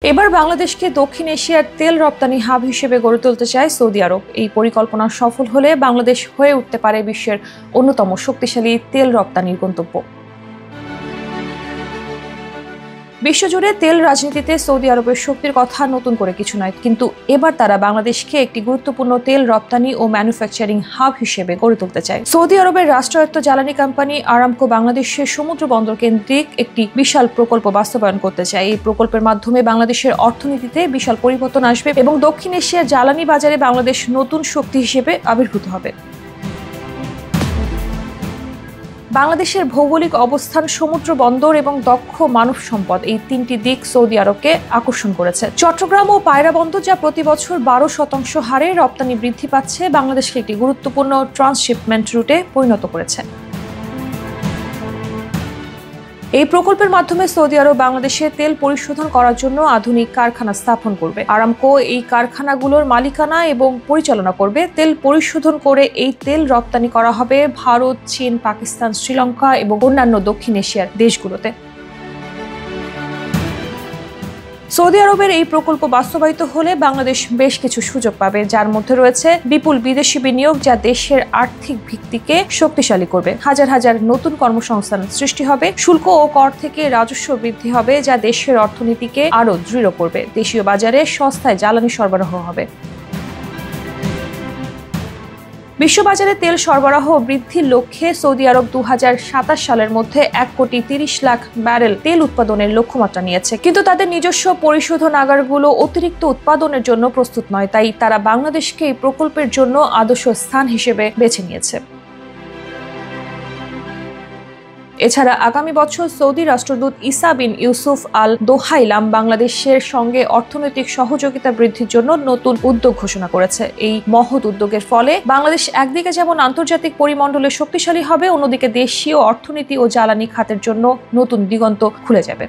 এবার বাংলাদেশকে দক্ষিণ এশিয়ার তেল রপ্তানি হাব হিসেবে গড়ে তুলতে চায় সৌদি আরব। এই পরিকল্পনা সফল হলে বাংলাদেশ হয়ে উঠতে পারে বিশ্বের অন্যতম শক্তিশালী তেল রপ্তানির গন্তব্য। বিশ্বজুড়ে তেল রাজনীতিতে সৌদি আরবের শক্তির কথা নতুন করে কিছু নয়, কিন্তু এবার তারা বাংলাদেশকে একটি গুরুত্বপূর্ণ তেল রপ্তানি ও ম্যানুফ্যাকচারিং হাব হিসেবে গড়ে তুলতে চায়। সৌদি আরবের রাষ্ট্রায়ত্ত জ্বালানি কোম্পানি আরামকো বাংলাদেশের সমুদ্র বন্দর কেন্দ্রিক একটি বিশাল প্রকল্প বাস্তবায়ন করতে চায়। এই প্রকল্পের মাধ্যমে বাংলাদেশের অর্থনীতিতে বিশাল পরিবর্তন আসবে এবং দক্ষিণ এশিয়ার জ্বালানি বাজারে বাংলাদেশ নতুন শক্তি হিসেবে আবির্ভূত হবে। বাংলাদেশের ভৌগোলিক অবস্থান, সমুদ্র বন্দর এবং দক্ষ মানব সম্পদ, এই তিনটি দিক সৌদি আরবকে আকর্ষণ করেছে। চট্টগ্রাম ও পায়রা বন্দর, যা প্রতি বছর 12% হারে রপ্তানি বৃদ্ধি পাচ্ছে, বাংলাদেশকে একটি গুরুত্বপূর্ণ ট্রান্সশিপমেন্ট রুটে পরিণত করেছে। এই প্রকল্পের মাধ্যমে সৌদি আরব বাংলাদেশে তেল পরিশোধন করার জন্য আধুনিক কারখানা স্থাপন করবে। আরামকো এই কারখানাগুলোর মালিকানা এবং পরিচালনা করবে। তেল পরিশোধন করে এই তেল রপ্তানি করা হবে ভারত, চীন, পাকিস্তান, শ্রীলঙ্কা এবং অন্যান্য দক্ষিণ এশিয়ার দেশগুলোতে। সৌদি আরবের এই প্রকল্প বাস্তবায়িত হলে বাংলাদেশ বেশ কিছু সুযোগ পাবে, যার মধ্যে রয়েছে বিপুল বিদেশি বিনিয়োগ, যা দেশের আর্থিক ভিত্তিকে শক্তিশালী করবে। হাজার হাজার নতুন কর্মসংস্থান সৃষ্টি হবে। শুল্ক ও কর থেকে রাজস্ব বৃদ্ধি হবে, যা দেশের অর্থনীতিকে আরও দৃঢ় করবে। দেশীয় বাজারে সস্তায় জ্বালানি সরবরাহ হবে। বিশ্ববাজারে তেল সরবরাহ বৃদ্ধির লক্ষ্যে সৌদি আরব 2027 সালের মধ্যে 1,30,00,000 ব্যারেল তেল উৎপাদনের লক্ষ্যমাত্রা নিয়েছে, কিন্তু তাদের নিজস্ব পরিশোধনাগারগুলো অতিরিক্ত উৎপাদনের জন্য প্রস্তুত নয়। তাই তারা বাংলাদেশকে এই প্রকল্পের জন্য আদর্শ স্থান হিসেবে বেছে নিয়েছে। এছাড়া আগামী বছর সৌদি রাষ্ট্রদূত ইসা বিন ইউসুফ আল দোহাইলাম বাংলাদেশের সঙ্গে অর্থনৈতিক সহযোগিতা বৃদ্ধির জন্য নতুন উদ্যোগ ঘোষণা করেছে। এই মহৎ উদ্যোগের ফলে বাংলাদেশ একদিকে যেমন আন্তর্জাতিক পরিমণ্ডলে শক্তিশালী হবে, অন্যদিকে দেশীয় অর্থনীতি ও জ্বালানি খাতের জন্য নতুন দিগন্ত খুলে যাবে।